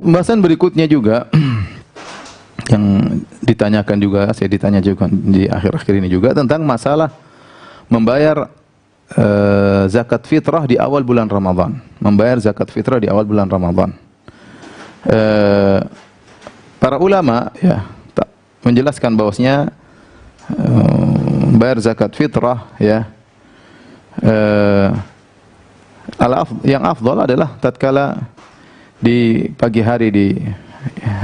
pembahasan berikutnya juga yang ditanyakan juga, saya ditanya juga di akhir-akhir ini juga tentang masalah membayar zakat fitrah di awal bulan Ramadan. Membayar zakat fitrah di awal bulan Ramadan. Para ulama ya menjelaskan bahwasanya bayar zakat fitrah ya yang afdal adalah tatkala di pagi hari di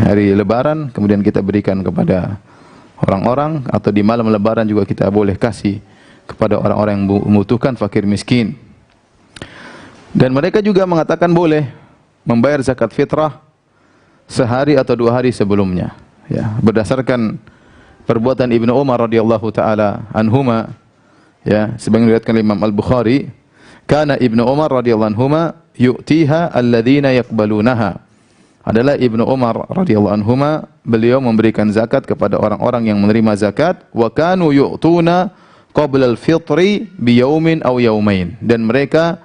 hari lebaran kemudian kita berikan kepada orang-orang, atau di malam lebaran juga kita boleh kasih kepada orang-orang yang membutuhkan, fakir miskin. Dan mereka juga mengatakan boleh membayar zakat fitrah sehari atau 2 hari sebelumnya ya, berdasarkan perbuatan Ibnu Umar radhiyallahu taala anhuma ya, sebagaimana diriwayatkan Imam Al-Bukhari, kana Ibnu Umar radhiyallahu anhuma yu'tiha alladhina yaqbalunaha. Adalah Ibnu Umar radhiyallahu anhuma, beliau memberikan zakat kepada orang-orang yang menerima zakat, wa kanu yu'tuna qabla al-fitri bi yaumin aw yaumain, dan mereka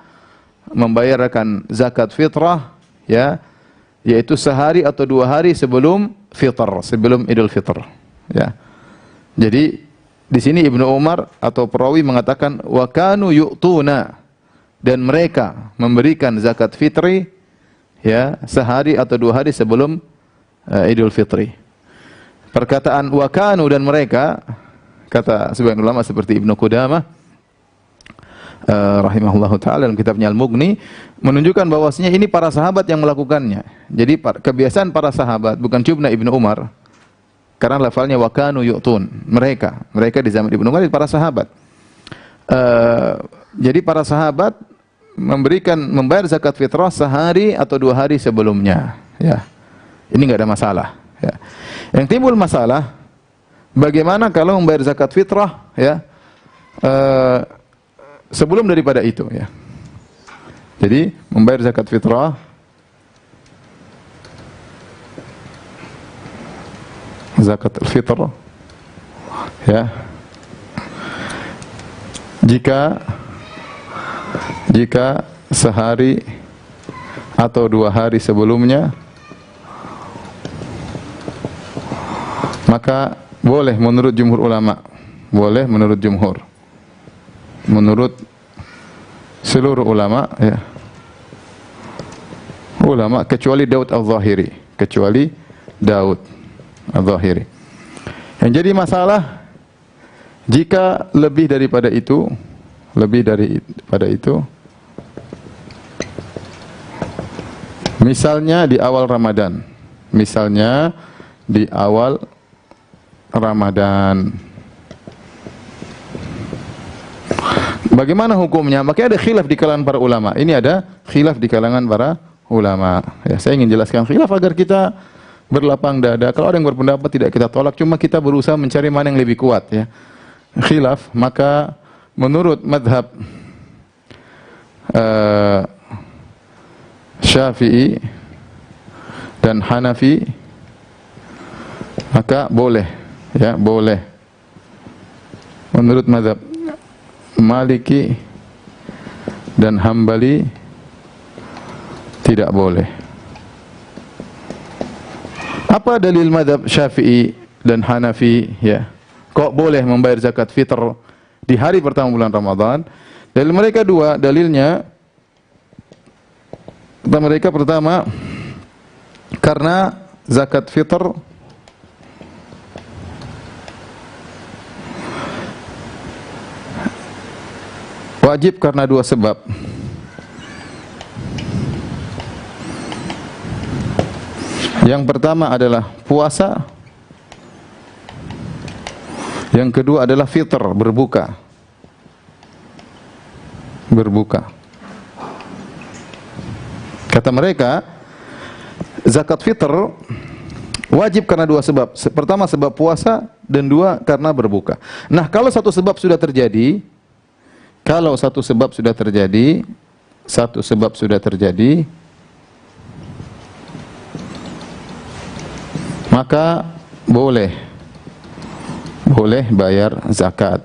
membayarkan zakat fitrah ya, yaitu sehari atau 2 hari sebelum fitr, sebelum Idul Fitr ya. Jadi di sini Ibnu Umar atau perawi mengatakan wa kanu yu'tuna, dan mereka memberikan zakat fitri ya sehari atau 2 hari sebelum Idul Fitri. Perkataan wa kanu dan mereka, kata sebagian ulama seperti Ibnu Qudamah rahimahullahu taala dalam kitabnya Al-Mughni, menunjukkan bahwasanya ini para sahabat yang melakukannya. Jadi kebiasaan para sahabat, bukan cuma Ibnu Umar, karena lafalnya wa kanu yu'tun, mereka di zaman Ibnu Umar para sahabat. Jadi para sahabat membayar zakat fitrah sehari atau 2 hari sebelumnya ya. Ini enggak ada masalah ya. Yang timbul masalah, bagaimana kalau membayar zakat fitrah ya sebelum daripada itu ya. Jadi membayar zakat fitrah zakat al-fitr ya, jika sehari atau 2 hari sebelumnya, maka boleh menurut jumhur ulama, boleh menurut jumhur, menurut seluruh ulama ya, ulama kecuali Daud al-Zahiri, kecuali Daud al-Zahiri. Yang jadi masalah jika lebih daripada itu, misalnya di awal Ramadan, bagaimana hukumnya? Makanya ada khilaf di kalangan para ulama. Ini ada khilaf di kalangan para ulama. Ya, saya ingin jelaskan khilaf agar kita berlapang dada. Kalau ada yang berpendapat tidak kita tolak, cuma kita berusaha mencari mana yang lebih kuat ya. Khilaf, maka menurut madhab Syafi'i dan Hanafi, maka boleh ya, boleh. Menurut madhab Maliki dan Hambali tidak boleh. Apa dalil madhab Syafi'i dan Hanafi ya, kok boleh membayar zakat fitr di hari pertama bulan Ramadan? Dalil mereka 2, dalilnya mereka pertama, karena zakat fitr wajib karena 2 sebab. Yang pertama adalah puasa, yang kedua adalah fitr, berbuka. Kata mereka, zakat fitr wajib karena 2 sebab. Pertama sebab puasa, dan 2 karena berbuka. Nah, kalau satu sebab sudah terjadi, maka boleh bayar zakat.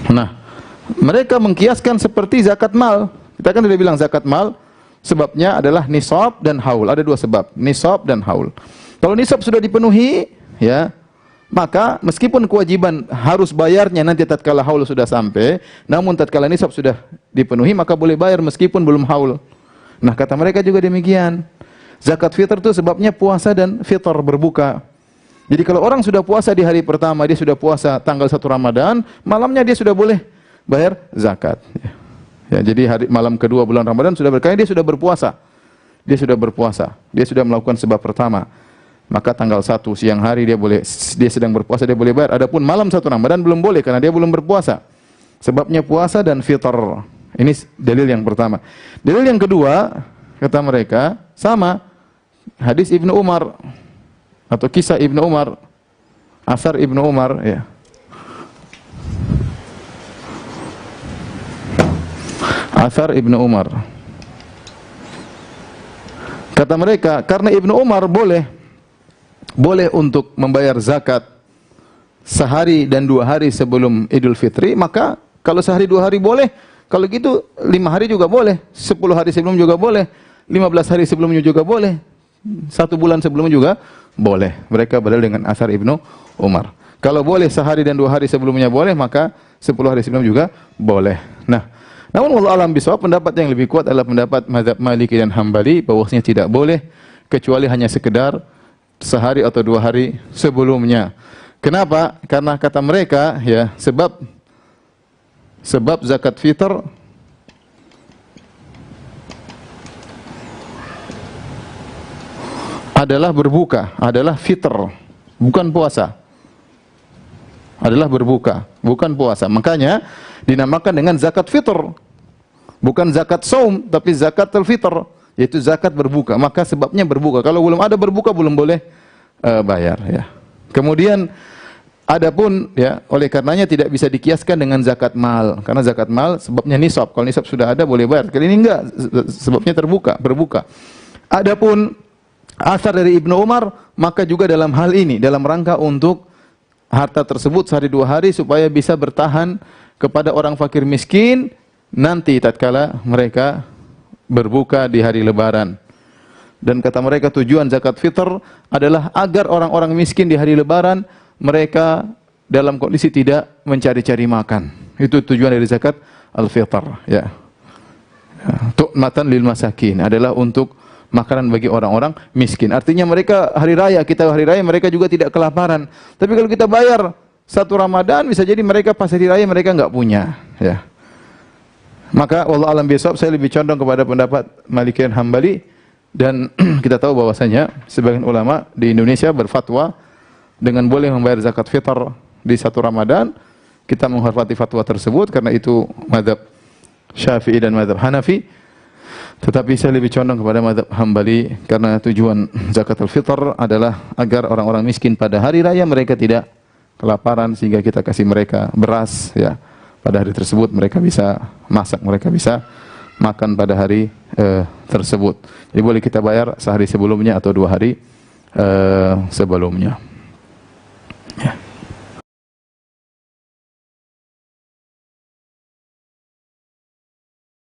Nah, mereka mengkiaskan seperti zakat mal. Kita kan sudah bilang zakat mal Sebabnya adalah nisab dan haul. Ada dua sebab, nisab dan haul. Kalau nisab sudah dipenuhi, ya, maka meskipun kewajiban harus bayarnya nanti tatkala haul sudah sampai, namun tatkala nisab sudah dipenuhi maka boleh bayar meskipun belum haul. Nah, kata mereka juga demikian. Zakat fitr itu sebabnya puasa dan fitr, berbuka. Jadi kalau orang sudah puasa di hari pertama, dia sudah puasa tanggal 1 Ramadan, malamnya dia sudah boleh bayar zakat. Ya, jadi hari malam kedua bulan Ramadan sudah berkali dia sudah berpuasa. Dia sudah berpuasa. Dia sudah melakukan sebab pertama. Maka tanggal 1 siang hari dia sedang berpuasa, dia boleh bayar. Adapun malam 1 Ramadan belum boleh karena dia belum berpuasa. Sebabnya puasa dan fitr. Ini dalil yang pertama. Dalil yang kedua, kata mereka, sama hadis Ibnu Umar atau kisah Ibnu Umar, asar Ibnu Umar, ya. Asar Ibnu Umar. Kata mereka, karena Ibnu Umar boleh untuk membayar zakat sehari dan 2 hari sebelum Idul Fitri, maka kalau sehari 2 hari boleh, kalau gitu 5 hari juga boleh, 10 hari sebelum juga boleh, 15 hari sebelumnya juga boleh, 1 bulan sebelumnya juga boleh. Mereka berdalil dengan asar Ibnu Umar. Kalau boleh sehari dan 2 hari sebelumnya boleh, maka 10 hari sebelum juga boleh. Nah, namun wallahu alam bisawab, pendapat yang lebih kuat adalah pendapat mazhab Maliki dan Hambali, bahwasanya tidak boleh kecuali hanya sekedar sehari atau 2 hari sebelumnya. Kenapa? Karena kata mereka, ya, sebab zakat fitr adalah berbuka, adalah fitr, bukan puasa. Adalah berbuka, bukan puasa. Makanya dinamakan dengan zakat fitr. Bukan zakat saum, tapi zakat al-fitr, yaitu zakat berbuka. Maka sebabnya berbuka. Kalau belum ada berbuka belum boleh bayar, ya. Kemudian adapun, ya, oleh karenanya tidak bisa dikiaskan dengan zakat mal, karena zakat mal sebabnya nisab. Kalau nisab sudah ada boleh bayar. Kali ini enggak, sebabnya berbuka. Adapun asar dari Ibnu Umar, maka juga dalam hal ini, dalam rangka untuk harta tersebut sehari 2 hari supaya bisa bertahan kepada orang fakir miskin nanti tatkala mereka berbuka di hari lebaran. Dan kata mereka tujuan zakat fitr adalah agar orang-orang miskin di hari lebaran mereka dalam kondisi tidak mencari-cari makan. Itu tujuan dari zakat al-fitr, ya. Tu'matan lil masakin, adalah untuk makanan bagi orang-orang miskin. Artinya mereka hari raya, kita hari raya, mereka juga tidak kelaparan. Tapi kalau kita bayar 1 Ramadan, bisa jadi mereka pas hari raya mereka enggak punya, ya. Maka wallahu alam bisawab, saya lebih condong kepada pendapat Maliki dan Hambali, dan kita tahu bahwasanya sebagian ulama di Indonesia berfatwa dengan boleh membayar zakat fitr di 1 Ramadan. Kita menghormati fatwa tersebut karena itu mazhab Syafi'i dan mazhab Hanafi. Tetapi saya lebih condong kepada mazhab Hambali karena tujuan zakat al-fitr adalah agar orang-orang miskin pada hari raya mereka tidak kelaparan, sehingga kita kasih mereka beras, ya. Pada hari tersebut mereka bisa masak, mereka bisa makan pada hari tersebut. Jadi boleh kita bayar sehari sebelumnya atau 2 hari sebelumnya.